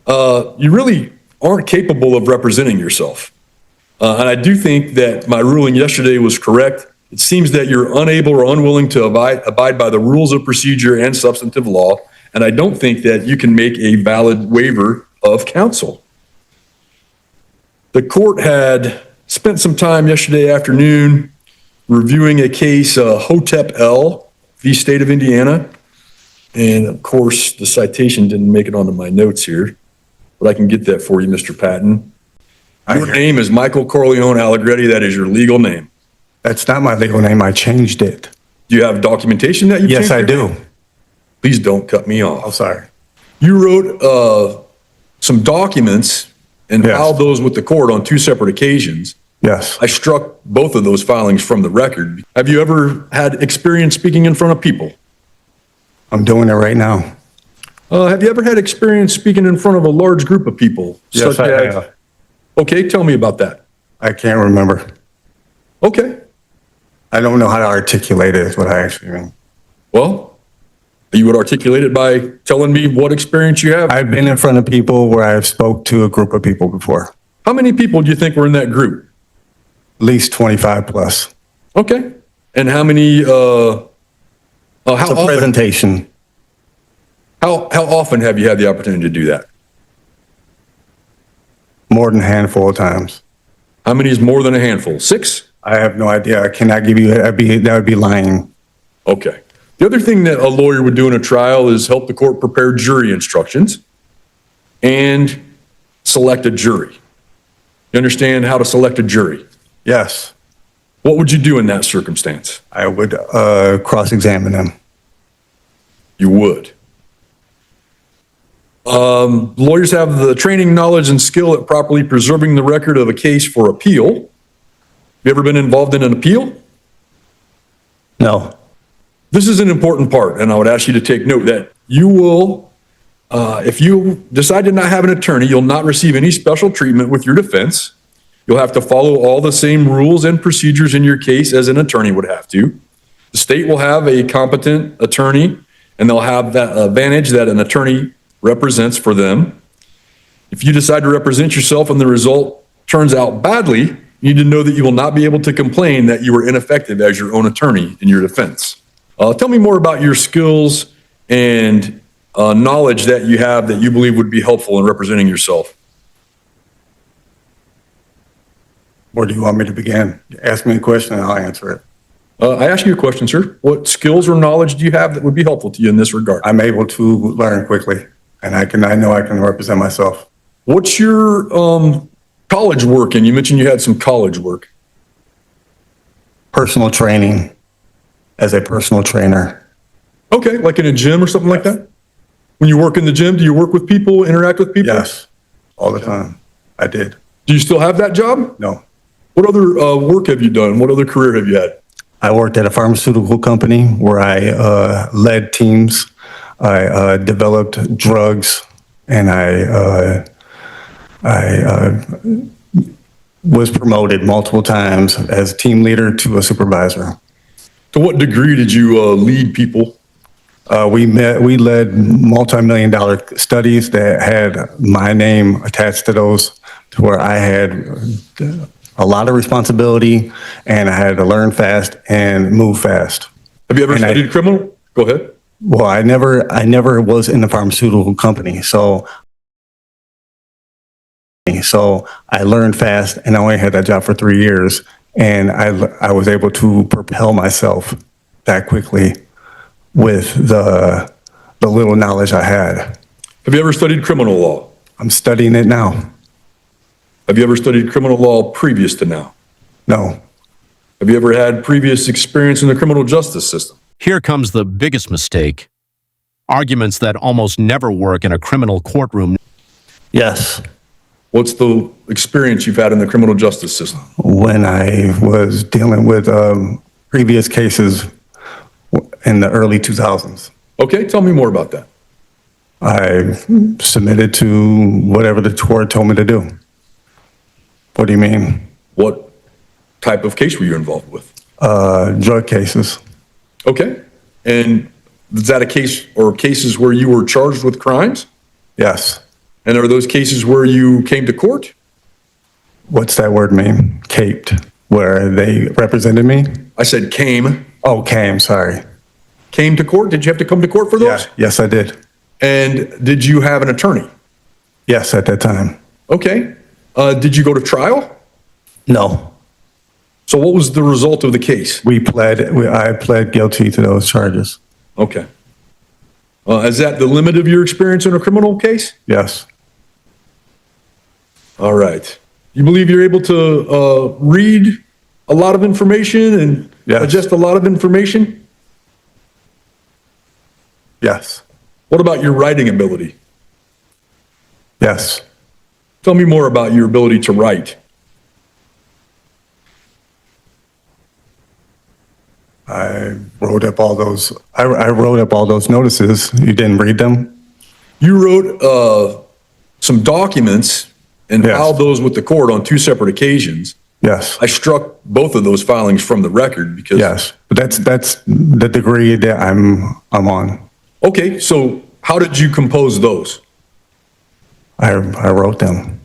you really aren't capable of representing yourself. And I do think that my ruling yesterday was correct. It seems that you're unable or unwilling to abide by the rules of procedure and substantive law, and I don't think that you can make a valid waiver of counsel. The court had spent some time yesterday afternoon reviewing a case, Hotep L v. State of Indiana. And of course, the citation didn't make it onto my notes here, but I can get that for you, Mr. Patton. Your name is Michael Corleone Allegretti. That is your legal name. That's not my legal name. I changed it. Do you have documentation that you changed? Yes, I do. Please don't cut me off. I'm sorry. You wrote some documents and filed those with the court on 2 separate occasions. Yes. I struck both of those filings from the record. Have you ever had experience speaking in front of people? I'm doing it right now. Have you ever had experience speaking in front of a large group of people? Yes, I have. Okay, tell me about that. I can't remember. Okay. I don't know how to articulate it is what I actually mean. Well, you would articulate it by telling me what experience you have. I've been in front of people where I've spoke to a group of people before. How many people do you think were in that group? At least 25 plus. Okay. And how many, how It's a often, presentation. how often have you had the opportunity to do that? More than a handful of times. How many is more than a handful? 6? I have no idea. I cannot give you, that would be lying. Okay. The other thing that a lawyer would do in a trial is help the court prepare jury instructions and select a jury. You understand how to select a jury? Yes. What would you do in that circumstance? I would cross-examine them. You would. Lawyers have the training, knowledge, and skill at properly preserving the record of a case for appeal. Have you ever been involved in an appeal? No. This is an important part, and I would ask you to take note that you will, if you decide to not have an attorney, you'll not receive any special treatment with your defense. You'll have to follow all the same rules and procedures in your case as an attorney would have to. The state will have a competent attorney, and they'll have that advantage that an attorney represents for them. If you decide to represent yourself and the result turns out badly, you need to know that you will not be able to complain that you were ineffective as your own attorney in your defense. Tell me more about your skills and knowledge that you have that you believe would be helpful in representing yourself. Where do you want me to begin? Ask me a question and I'll answer it. I ask you a question, sir. What skills or knowledge do you have that would be helpful to you in this regard? I'm able to learn quickly, and I know I can represent myself. What's your college work? And you mentioned you had some college work. Personal training as a personal trainer. Okay, like in a gym or something like that? When you work in the gym, do you work with people, interact with people? Yes, all the time. I did. Do you still have that job? No. What other work have you done? What other career have you had? I worked at a pharmaceutical company where I led teams. I developed drugs, and I was promoted multiple times as team leader to a supervisor. To what degree did you lead people? We led multi-million-dollar studies that had my name attached to those, to where I had a lot of responsibility, and I had to learn fast and move fast. Have you ever studied criminal? Go ahead. Well, I never was in the pharmaceutical company, so I learned fast, and I only had that job for 3 years, and I was able to propel myself that quickly with the little knowledge I had. Have you ever studied criminal law? I'm studying it now. Have you ever studied criminal law previous to now? No. Have you ever had previous experience in the criminal justice system? Here comes the biggest mistake. Arguments that almost never work in a criminal courtroom. Yes. What's the experience you've had in the criminal justice system? When I was dealing with previous cases in the early 2000s. Okay, tell me more about that. I submitted to whatever the court told me to do. What do you mean? What type of case were you involved with? Drug cases. Okay. And is that a case or cases where you were charged with crimes? Yes. And are those cases where you came to court? What's that word mean? Caped, where they represented me? I said came. Oh, came, sorry. Came to court? Did you have to come to court for Yeah, those? yes, I did. And did you have an attorney? Yes, at that time. Okay. Did you go to trial? No, So what was the result of the case? I pled guilty to those charges. Okay. Is that the limit of your experience in a criminal case? Yes, All right. You believe you're able to read a lot of information and Yes. adjust a lot of information? yes, What about your writing ability? yes. Tell me more about your ability to write. I wrote up all those, I wrote up all those notices. You didn't read them? You wrote some documents and Yes. filed those with the court on 2 separate occasions. Yes, I struck both of those filings from the record because. yes. But that's the degree that I'm on. Okay, so how did you compose those? I wrote them.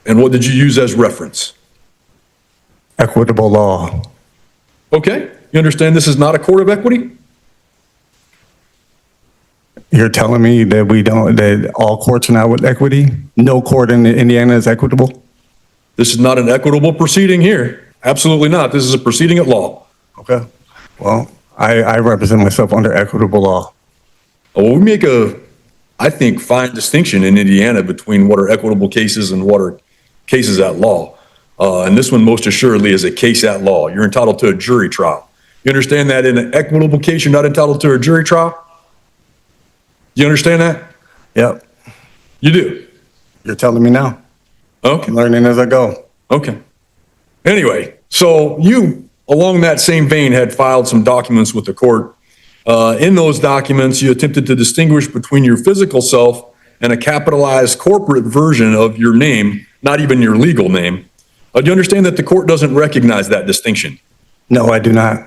And what did you use as reference? Equitable law. Okay, you understand this is not a court of equity? You're telling me that that all courts are not with equity? No court in Indiana is equitable? This is not an equitable proceeding here. Absolutely not. This is a proceeding at law. Okay. Well, I represent myself under equitable law. Well, we make I think, fine distinction in Indiana between what are equitable cases and what are cases at law. And this one most assuredly is a case at law. You're entitled to a jury trial. You understand that in an equitable case, you're not entitled to a jury trial? You understand that? Yep. You do? You're telling me now. Okay. I'm learning as I go. Okay. Anyway, so you, along that same vein, had filed some documents with the court. In those documents, you attempted to distinguish between your physical self and a capitalized corporate version of your name, not even your legal name. Do you understand that the court doesn't recognize that distinction? No, I do not.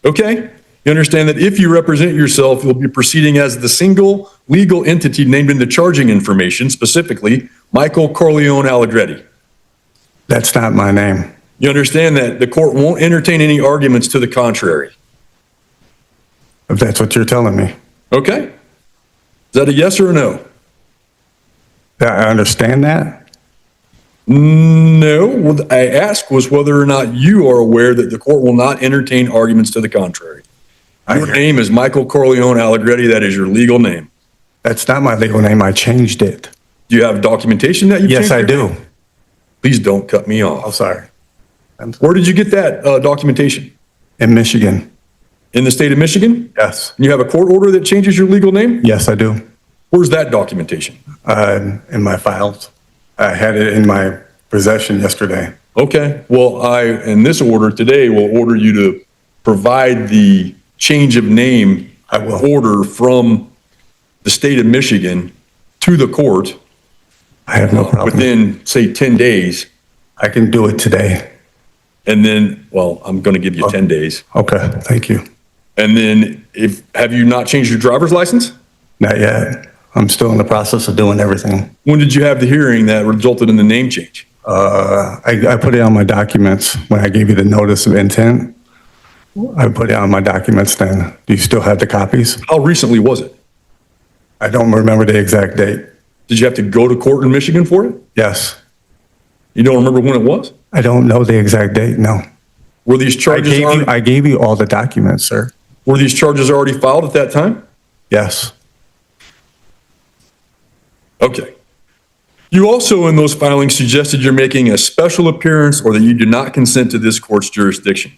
Okay? You understand that if you represent yourself, you'll be proceeding as the single legal entity named in the charging information, specifically Michael Corleone Allegretti. That's not my name. You understand that the court won't entertain any arguments to the contrary. If that's what you're telling me. Okay? Is that a yes or a no? I understand that. No. What I asked was whether or not you are aware that the court will not entertain arguments to the contrary. Your name is Michael Corleone Allegretti. That is your legal name. That's not my legal name. I changed it. Do you have documentation that you changed? Yes, I your do. name? Please don't cut me off. I'm sorry. Where did you get that documentation? In Michigan. In the state of Michigan? Yes. You have a court order that changes your legal name? Yes, I do. Where's that documentation? In my files. I had it in my possession yesterday. Okay, well, in this order today, will order you to provide the change of name I will. order from the state of Michigan to the court I have no problem. within, say, 10 days. I can do it today. And then, well, I'm going to give you 10 days. Okay, thank you. And then have you not changed your driver's license? Not yet. I'm still in the process of doing everything. When did you have the hearing that resulted in the name change? I put it on my documents when I gave you the notice of intent. I put it on my documents then. Do you still have the copies? How recently was it? I don't remember the exact date. Did you have to go to court in Michigan for it? Yes. You don't remember when it was? I don't know the exact date, no. Were these charges I gave you all the documents, sir. were these charges already filed at that time? Yes. Okay. You also, in those filings, suggested you're making a special appearance or that you do not consent to this court's jurisdiction.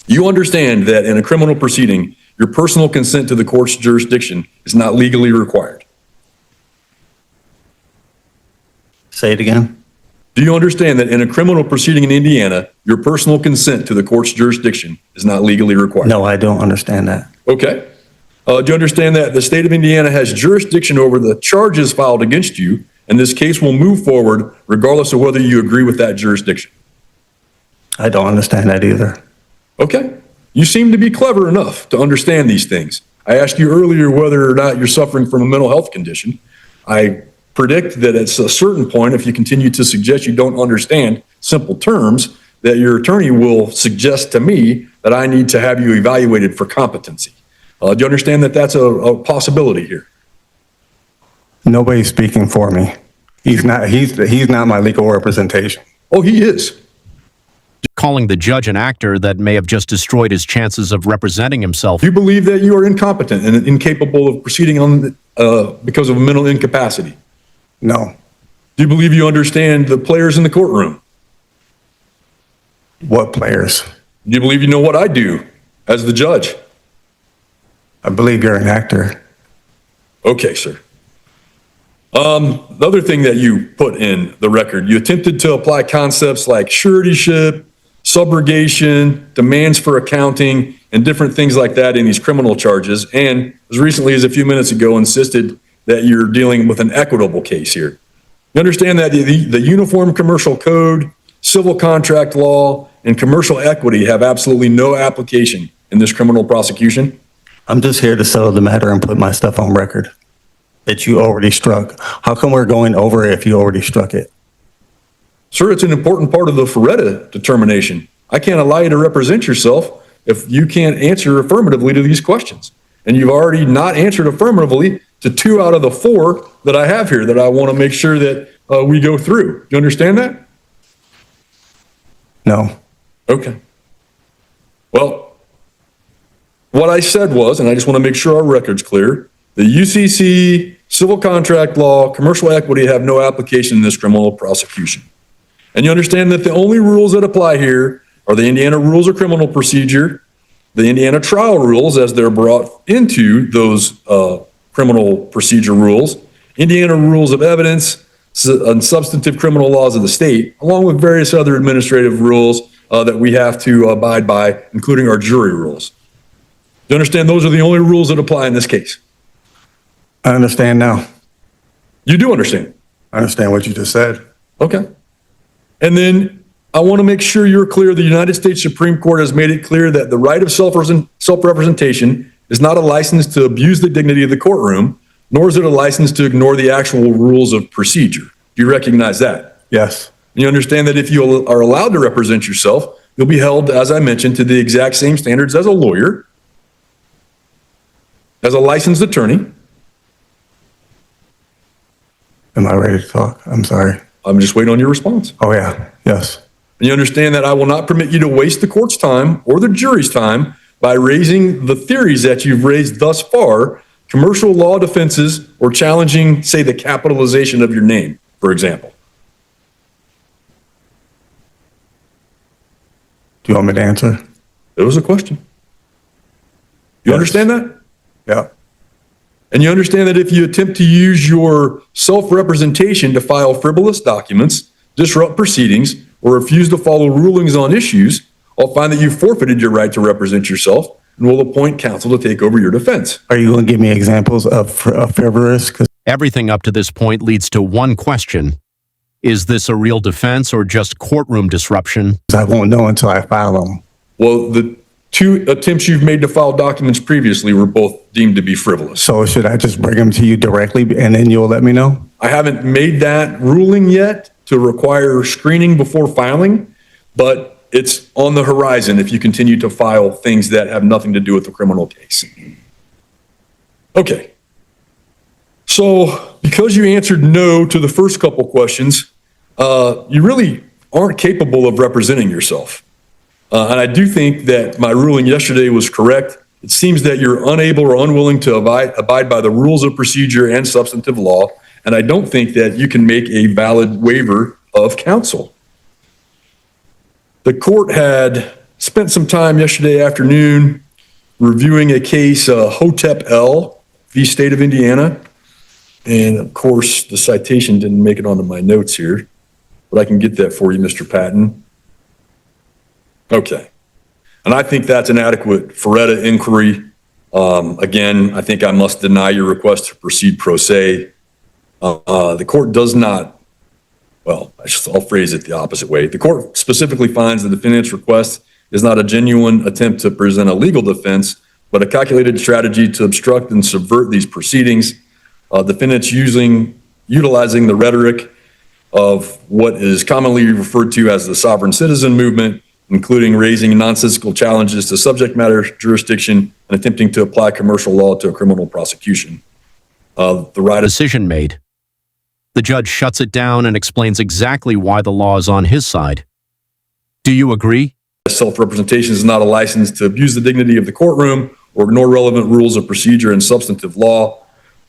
You understand that in a criminal proceeding, your personal consent to the court's jurisdiction is not legally required. Say it again. Do you understand that in a criminal proceeding in Indiana, your personal consent to the court's jurisdiction is not legally required? No, I don't understand that. Okay. Do you understand that the state of Indiana has jurisdiction over the charges filed against you, and this case will move forward regardless of whether you agree with that jurisdiction? I don't understand that either. Okay. You seem to be clever enough to understand these things. I asked you earlier whether or not you're suffering from a mental health condition. I predict that at a certain point, if you continue to suggest you don't understand simple terms, that your attorney will suggest to me that I need to have you evaluated for competency. Do you understand that that's a possibility here? Nobody's speaking for me. He's not my legal representation. Oh, he is. Calling the judge an actor that may have just destroyed his chances of representing himself. Do you believe that you are incompetent and incapable of proceeding on because of mental incapacity? No. Do you believe you understand the players in the courtroom? What players? Do you believe you know what I do as the judge? I believe you're an actor. Okay, sir. The other thing that you put in the record, you attempted to apply concepts like suretyship, subrogation, demands for accounting, and different things like that in these criminal charges. And as recently as a few minutes ago, insisted that you're dealing with an equitable case here. You understand that the Uniform Commercial Code, civil contract law, and commercial equity have absolutely no application in this criminal prosecution? I'm just here to settle the matter and put my stuff on record that you already struck. How come we're going over it if you already struck it? Sir, it's an important part of the Ferretta determination. I can't allow you to represent yourself if you can't answer affirmatively to these questions. And you've already not answered affirmatively to 2 out of the 4 that I have here that I want to make sure that we go through. Do you understand that? No. Okay. Well, what I said was, and I just want to make sure our record's clear, the UCC, civil contract law, commercial equity have no application in this criminal prosecution. And you understand that the only rules that apply here are the Indiana Rules of Criminal Procedure, the Indiana trial rules as they're brought into those criminal procedure rules, Indiana rules of evidence, and substantive criminal laws of the state, along with various other administrative rules that we have to abide by, including our jury rules. Do you understand those are the only rules that apply in this case? I understand now. You do understand? I understand what you just said. Okay. And then I want to make sure you're clear. The United States Supreme Court has made it clear that the right of self-representation is not a license to abuse the dignity of the courtroom, nor is it a license to ignore the actual rules of procedure. Do you recognize that? Yes. You understand that if you are allowed to represent yourself, you'll be held, as I mentioned, to the exact same standards as a lawyer, as a licensed attorney. Am I ready to talk? I'm sorry. I'm just waiting on your response. Oh, yeah. Yes. And you understand that I will not permit you to waste the court's time or the jury's time by raising the theories that you've raised thus far, commercial law defenses, or challenging, say, the capitalization of your name, for example. Do you want me to answer? It was a question. You Yes. understand that? Yeah. And you understand that if you attempt to use your self-representation to file frivolous documents, disrupt proceedings, or refuse to follow rulings on issues, I'll find that you've forfeited your right to represent yourself and will appoint counsel to take over your defense. Are you going to give me examples of frivolous? Because Everything up to this point leads to one question. Is this a real defense or just courtroom disruption? I won't know until I file them. Well, the 2 attempts you've made to file documents previously were both deemed to be frivolous. So should I just bring them to you directly and then you'll let me know? I haven't made that ruling yet to require screening before filing, but it's on the horizon if you continue to file things that have nothing to do with the criminal case. Okay. So because you answered no to the first couple questions, you really aren't capable of representing yourself. And I do think that my ruling yesterday was correct. It seems that you're unable or unwilling to abide by the rules of procedure and substantive law, and I don't think that you can make a valid waiver of counsel. The court had spent some time yesterday afternoon reviewing a case, Hotep L v. State of Indiana. And of course, the citation didn't make it onto my notes here, but I can get that for you, Mr. Patton. Okay. And I think that's an adequate Ferretta inquiry. Again, I think I must deny your request to proceed pro se. The court does not, well, I'll phrase it the opposite way. The court specifically finds the defendant's request is not a genuine attempt to present a legal defense, but a calculated strategy to obstruct and subvert these proceedings. Defendants using utilizing the rhetoric of what is commonly referred to as the sovereign citizen movement, including raising nonsensical challenges to subject matter jurisdiction and attempting to apply commercial law to a criminal prosecution. The right of Decision made. The judge shuts it down and explains exactly why the law is on his side. Do you agree? self-representation is not a license to abuse the dignity of the courtroom or ignore relevant rules of procedure and substantive law.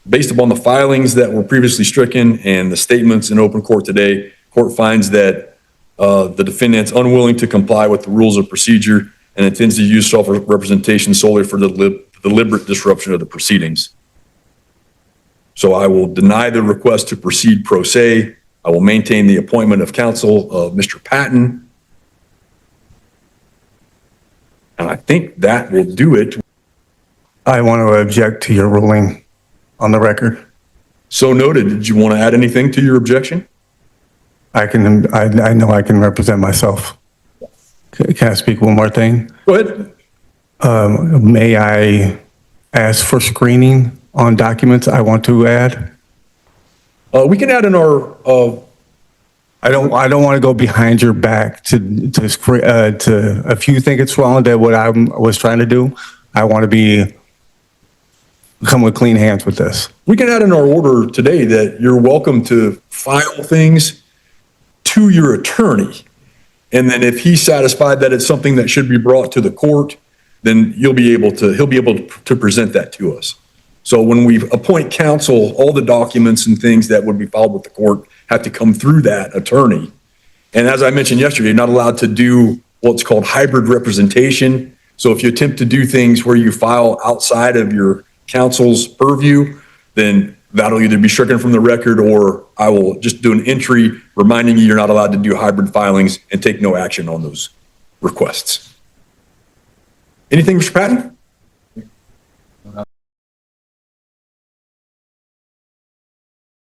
Based upon the filings that were previously stricken and the statements in open court today, court finds that the defendant's unwilling to comply with the rules of procedure and intends to use self-representation solely for the deliberate disruption of the proceedings. So I will deny the request to proceed pro se. I will maintain the appointment of counsel of Mr. Patton. And I think that will do it. I want to object to your ruling on the record. So noted. Did you want to add anything to your objection? I know I can represent myself. Can I speak one more thing? Go ahead. May I ask for screening on documents I want to add? We can add in our, I don't want to go behind your back to if you think it's wrong that what I was trying to do, I want to come with clean hands with this. we can add in our order today that you're welcome to file things to your attorney. And then if he's satisfied that it's something that should be brought to the court, then he'll be able to present that to us. So when we appoint counsel, all the documents and things that would be filed with the court have to come through that attorney. And as I mentioned yesterday, you're not allowed to do what's called hybrid representation. So if you attempt to do things where you file outside of your counsel's purview, then that'll either be stricken from the record or I will just do an entry reminding you you're not allowed to do hybrid filings and take no action on those requests. Anything, Mr. Patton?